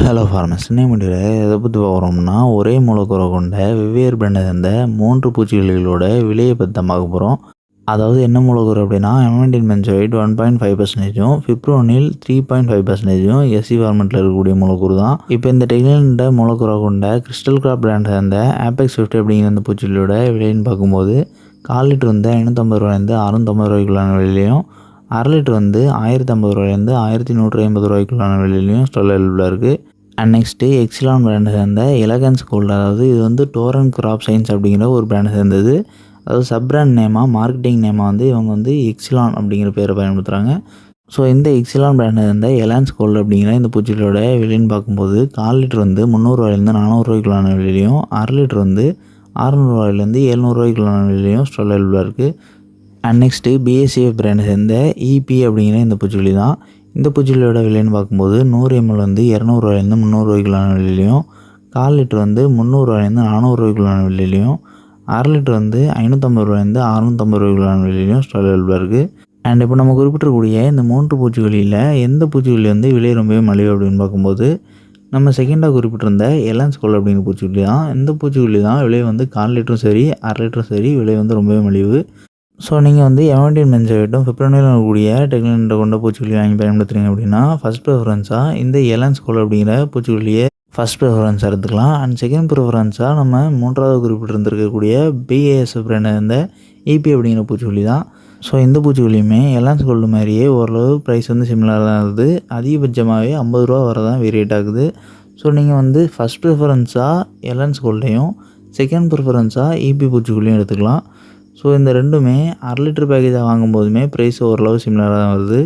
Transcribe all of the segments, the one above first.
Hello farmers, இன்னைக்கு வீடியோவில் எதை பற்றி பார்க்குறோம்னா, ஒரே மூலக்கூறை கொண்ட வெவ்வேறு பிராண்டை சேர்ந்த 3 பூச்சிக்கொல்லிகளோட விலையை பற்றி தான் பார்க்க போகிறோம். அதாவது என்ன மூலக்கூறு அப்படின்னா, எமண்டின் பென்சோயிட் 1.5%, ஃபிப்ரோனில் 3.5%, எஸ்சி ஃபார்மெட்டில் இருக்கக்கூடிய மூலக்கூறு தான். இப்போ இந்த டெக்னிலிண்ட மூலக்கூறை கொண்ட கிறிஸ்டல் கிராப் பிராண்டை சேர்ந்த ஆபெக்ஸ் 50 அப்படிங்கிற அந்த பூச்சிக்கொல்லியோட விலைன்னு பார்க்கும்போது 1/4 லிட்டர் வந்து 550 ரூபாயிலேருந்து 650 ரூபாய்க்குள்ளான விலையிலையும், 1/2 லிட்டர் வந்து 1050 ரூபாயிலேருந்து 1150 ரூபாய்க்குள்ளான விலையிலையும் ஸ்டால் அவைலபிளாக இருக்குது. அண்ட் நெக்ஸ்ட்டு எக்ஸிலான் பிராண்டை சேர்ந்த எலகன்ஸ் கோல்டு, அதாவது இது வந்து டோரன் கிராப் சயின்ஸ் அப்படிங்கிற ஒரு பிராண்டை சேர்ந்தது. அதாவது சப் பிராண்ட் நேமாக, மார்க்கெட்டிங் நேமாக வந்து இவங்க வந்து எக்ஸிலான் அப்படிங்கிற பேரை பயன்படுத்துகிறாங்க. ஸோ இந்த எக்ஸிலான் பிராண்டை சேர்ந்த எலான்ஸ் கோல்டு அப்படிங்கிற இந்த பூச்சிகளோட விலைன்னு பார்க்கும்போது 1/4 லிட்டர் வந்து 300 ரூபாயிலேருந்து 400 ரூபாய்க்குள்ளான விலையிலையும், 1/2 லிட்டர் வந்து 600 ரூபாயிலேருந்து 700 ரூபாய்க்குள்ளான விலையிலையும் ஸ்டால் அவைலபிளாக இருக்குது. அண்ட் நெக்ஸ்ட்டு பிஎஸ்சிஎஃப் பிராண்டை சேர்ந்த இபி அப்படிங்கிற இந்த பூச்சிக்கொல்லி தான். இந்த பூச்சிக்கொல்லியோட விலைன்னு பார்க்கும்போது 100 ml வந்து 200 ரூபாயிலேருந்து 300 ரூபாய்க்குள்ளான விலையிலையும், 1/4 லிட்டர் வந்து 300 ரூபாயிலேருந்து 400 ரூபாய்க்குள்ளான விலையிலையும், 1/2 லிட்டர் வந்து 550 ரூபாயிலேருந்து 650 ரூபாய்க்குள்ளான விலையிலையும் ஸ்டால் அவைலபிளாக இருக்குது. அண்ட் இப்போ நம்ம குறிப்பிட்டிருக்கக்கூடிய இந்த 3 பூச்சிக்கொல்லியில் எந்த பூச்சிக்கொல்லி வந்து விலை ரொம்பவே மலிவு அப்படின்னு பார்க்கும்போது, நம்ம செகண்டாக குறிப்பிட்டிருந்த எலான்ஸ் கோல்டு அப்படிங்கிற பூச்சிக்கொல்லி தான். இந்த பூச்சிக்கொல்லி தான் விலை வந்து 1/4 லிட்டரும் சரி, 1/2 லிட்டரும் சரி விலை வந்து ரொம்பவே மலிவு. ஸோ நீங்கள் வந்து எமண்டின் பென்சோயிட்டும் ஃபிப்ரோனிலும் இருக்கக்கூடிய டெக்னிலிண்ட கொண்ட பூச்சிக்கொல்லி வாங்கி பயன்படுத்துகிறீங்க அப்படின்னா, ஃபஸ்ட் ப்ரிஃபரன்ஸாக இந்த எலான்ஸ் கோல்டு அப்படிங்கிற பூச்சிக்கொல்லியை ஃபஸ்ட் ப்ரிஃபரன்ஸாக எடுத்துக்கலாம். அண்ட் செகண்ட் ப்ரிஃபரன்ஸாக நம்ம 3வது குறிப்பிட்டிருந்திருக்கக்கூடிய பிஏஎஸ்எஃப் பிராண்டை இந்த இபி அப்படிங்கிற பூச்சிக்கொல்லி தான். ஸோ இந்த பூச்சிக்கொல்லியுமே எலான்ஸ் கோல்டு மாதிரியே ஓரளவு ப்ரைஸ் வந்து சிமிலராக தான் இருக்குது. அதிகபட்சமாகவே 50 ரூபா வரை தான் வேரியேட் ஆகுது. ஸோ நீங்கள் வந்து ஃபஸ்ட் ப்ரிஃபரன்ஸாக எலான்ஸ் கோல்டையும், செகண்ட் ப்ரிஃபரன்ஸாக இபி பூச்சிக்கொல்லியும் எடுத்துக்கலாம். ஸோ இந்த ரெண்டுமே 1/2 லிட்டர் பேக்கேஜாக வாங்கும்போதுமே ப்ரைஸ் ஓரளவு சிமிலராக தான் வருது.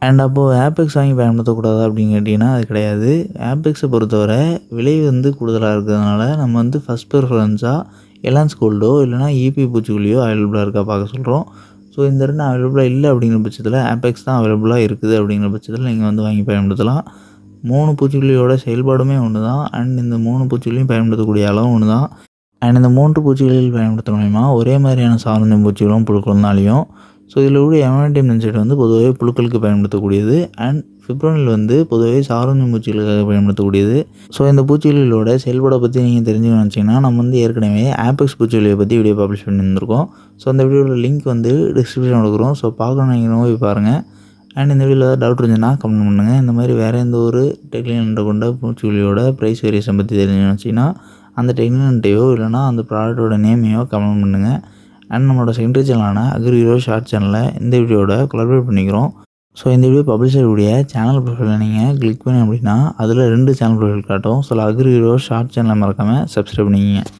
அண்ட் அப்போது ஆபெக்ஸ் வாங்கி பயன்படுத்தக்கூடாது அப்படின்னு கேட்டிங்கன்னா அது கிடையாது. ஆபெக்ஸை பொறுத்தவரை விலை வந்து கூடுதலாக இருக்கிறதுனால நம்ம வந்து ஃபஸ்ட் ப்ரிஃபரன்ஸாக எலான்ஸ் கோல்டோ இல்லைனா இபி பூச்சிக்கொல்லியோ அவைலபிளாக இருக்கா பார்க்க சொல்கிறோம். ஸோ இந்த ரெண்டும் அவைலபிளாக இல்லை அப்படிங்கிற பட்சத்தில் ஆபெக்ஸ் தான் அவைலபிளாக இருக்குது அப்படிங்கிற பட்சத்தில் நீங்கள் வந்து வாங்கி பயன்படுத்தலாம். 3 பூச்சிக்கொல்லியோட செயல்பாடுமே ஒன்று தான். அண்ட் இந்த 3 பூச்சிக்கொல்லியும் பயன்படுத்தக்கூடிய அளவும் ஒன்று தான். அண்ட் இந்த 3 பூச்சிகளில் பயன்படுத்துகிற மூலிமா ஒரே மாதிரியான சார்ந்த பூச்சிகளும் புழுக்களும் தான் அழியும். ஸோ இதில் உள்ள எமண்டின் பென்சோயிட் வந்து பொதுவாகவே புழுக்களுக்கு பயன்படுத்தக்கூடியது. அண்ட் ஃபிப்ரோனில் வந்து பொதுவாகவே சார்ந்த பூச்சிகளுக்காக பயன்படுத்தக்கூடியது. ஸோ இந்த பூச்சிகளோட செயல்பாடை பற்றி நீங்கள் தெரிஞ்சுக்கணும்னு நினச்சிங்கன்னா, நம்ம வந்து ஏற்கனவே ஆபெக்ஸ் பூச்சிக்கொல்லியை பற்றி வீடியோ பப்ளிஷ் பண்ணியிருந்திருக்கோம். ஸோ அந்த வீடியோட லிங்க் வந்து டிஸ்கிரிப்ஷனில் கொடுக்குறோம். ஸோ பார்க்கணும் நீங்கள் போய் பாருங்கள். அண்ட் இந்த வீடியோவில் ஏதாவது டவுட் இருந்துச்சுன்னா கமெண்ட் பண்ணுங்கள். இந்த மாதிரி வேறு எந்த ஒரு டெக்னிலிண்ட கொண்ட பூச்சிக்கொல்லியோட ப்ரைஸ் வேரியேஷன் பற்றி தெரிஞ்சுக்கணும்னு நினச்சிங்கன்னா அந்த டெக்னிலிண்ட்டையோ இல்லைனா அந்த ப்ராடக்டோட நேமையோ கமெண்ட் பண்ணுங்கள். அண்ட் நம்மளோட செகண்டரி சேனலான அக்ரி ஹீரோ ஷார்ட் சேனலை இந்த வீடியோட கொலாபரேட் பண்ணிக்கிறோம். ஸோ இந்த வீடியோ பப்ளிஷ் ஆகக்கூடிய சேனல் ப்ரொஃபைலை நீங்கள் கிளிக் பண்ணி அப்படின்னா அதில் 2 சேனல் ப்ரொஃபைல் காட்டும். ஸோ அக்ரி ஹீரோ ஷார்ட் சேனலை மறக்காமல் சப்ஸ்கிரைப் பண்ணிக்கிங்க.